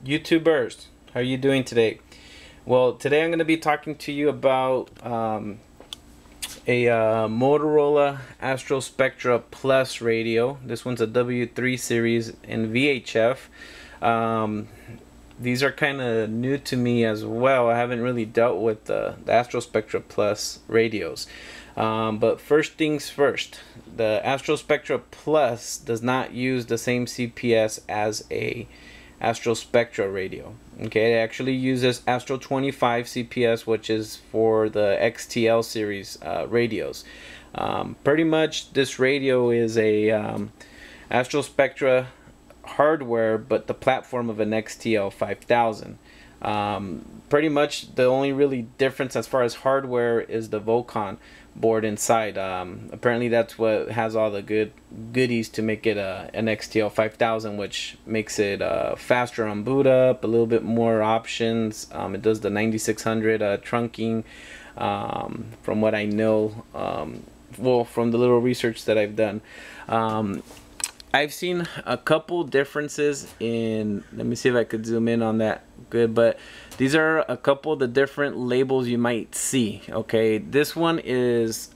YouTubers, how are you doing today? Well, today I'm going to be talking to you about a Motorola Astro Spectra Plus radio. This one's a W3 series in VHF. These are kind of new to me as well. I haven't really dealt with the Astro Spectra Plus radios. But first things first, the Astro Spectra Plus does not use the same CPS as a Astro Spectra radio. Okay, it actually uses Astro25 CPS, which is for the XTL series radios. Pretty much this radio is a Astro Spectra hardware, but the platform of an XTL 5000. Pretty much the only really difference as far as hardware is the Vocon board inside. Apparently that's what has all the goodies to make it an XTL 5000, which makes it faster on boot up, a little bit more options. It does the 9600 trunking, from what I know, well, from the little research that I've done. I've seen a couple differences in, let me see if I could zoom in on that good, but these are a couple of the different labels you might see. Okay, this one is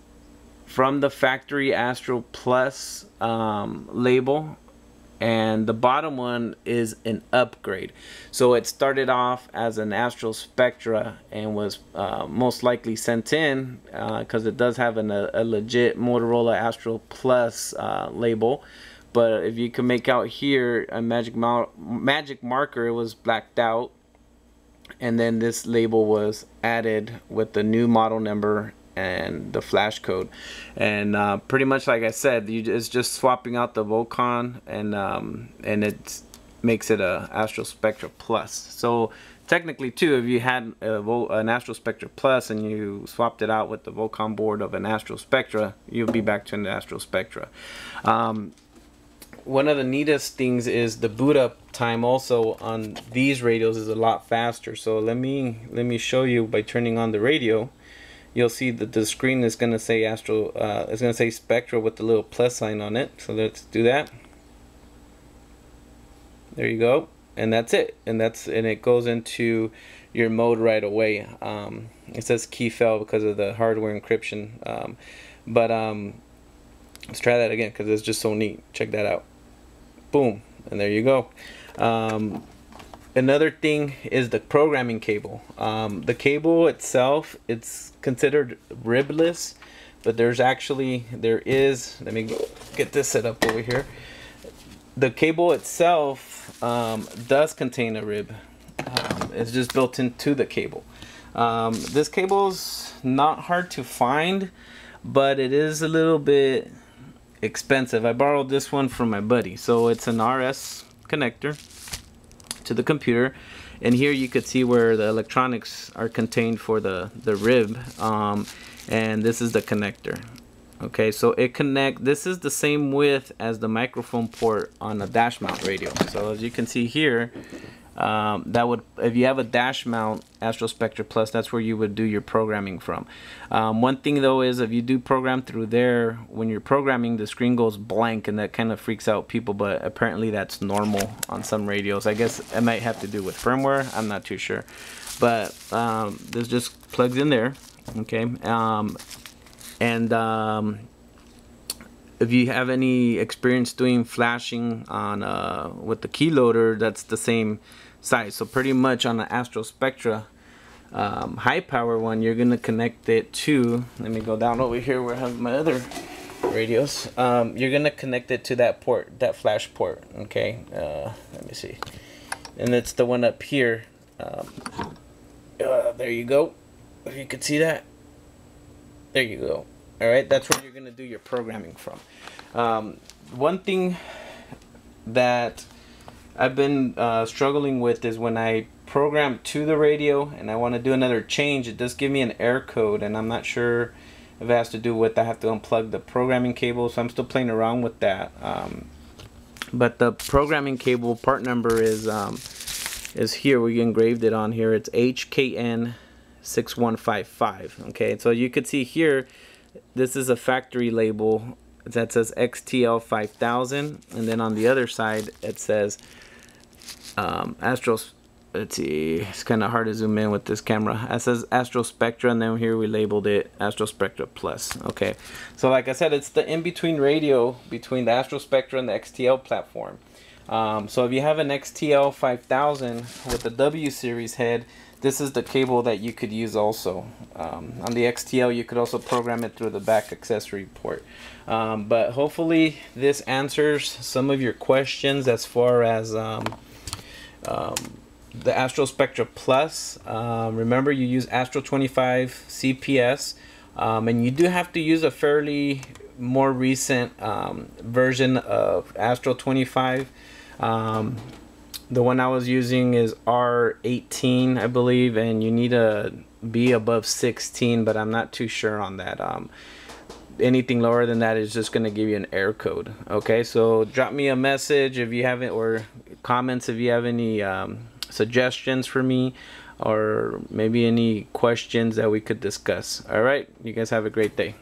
from the factory Astro Plus label, and the bottom one is an upgrade. So it started off as an Astro Spectra and was most likely sent in because it does have a legit Motorola Astro Plus label. But if you can make out here, a magic marker, it was blacked out, and then this label was added with the new model number and the flash code. And pretty much like I said, it's just swapping out the Vocon, and it makes it a Astro Spectra Plus. So technically too, if you had an Astro Spectra Plus and you swapped it out with the Vocon board of an Astro Spectra, you'll be back to an Astro Spectra. One of the neatest things is the boot up time also on these radios is a lot faster. So let me show you by turning on the radio. You'll see that the screen is going to say Astro, it's going to say Spectra with the little plus sign on it. So let's do that. There you go, and that's it. And it goes into your mode right away. It says key fail because of the hardware encryption. Let's try that again because it's just so neat. Check that out. Boom, and there you go. Another thing is the programming cable. The cable itself, it's considered ribless, but there is, let me get this set up over here. The cable itself does contain a rib. It's just built into the cable. This cable's not hard to find, but it is a little bit expensive. I borrowed this one from my buddy. So it's an RS connector to the computer, and here you could see where the electronics are contained for the rib, and this is the connector. Okay, so this is the same width as the microphone port on a dash mount radio. So as you can see here, if you have a dash mount Astro Spectra Plus, that's where you would do your programming from. One thing though is if you do program through there, when you're programming, the screen goes blank, and that kind of freaks out people, but apparently that's normal on some radios. I guess it might have to do with firmware, I'm not too sure, but this just plugs in there. Okay, if you have any experience doing flashing on with the keyloader, that's the same size. So pretty much on the Astro Spectra high power one, you're gonna connect it to, let me go down over here where I have my other radios. You're gonna connect it to that port, that flash port. Okay, let me see, and it's the one up here. There you go, if you could see that. There you go. Alright, that's where you're going to do your programming from. One thing that I've been struggling with is when I program to the radio and I want to do another change, it does give me an error code, and I'm not sure if it has to do with I have to unplug the programming cable, so I'm still playing around with that. But the programming cable part number is here. We engraved it on here. It's HKN 6155. Okay, so you could see here, this is a factory label that says XTL 5000, and then on the other side it says Astro, let's see, it's kind of hard to zoom in with this camera. It says Astro Spectra, and then here we labeled it Astro Spectra Plus. Okay, so like I said, it's the in-between radio between the Astro Spectra and the XTL platform. So if you have an XTL 5000 with the W series head, this is the cable that you could use also. On the XTL, you could also program it through the back accessory port. But hopefully this answers some of your questions as far as the Astro Spectra Plus. Remember, you use Astro25 CPS, and you do have to use a fairly more recent version of Astro25. The one I was using is R18, I believe, and you need to be above 16, but I'm not too sure on that. Anything lower than that is just going to give you an error code. Okay, so drop me a message if you haven't, or comments if you have any suggestions for me, or maybe any questions that we could discuss. All right, you guys have a great day.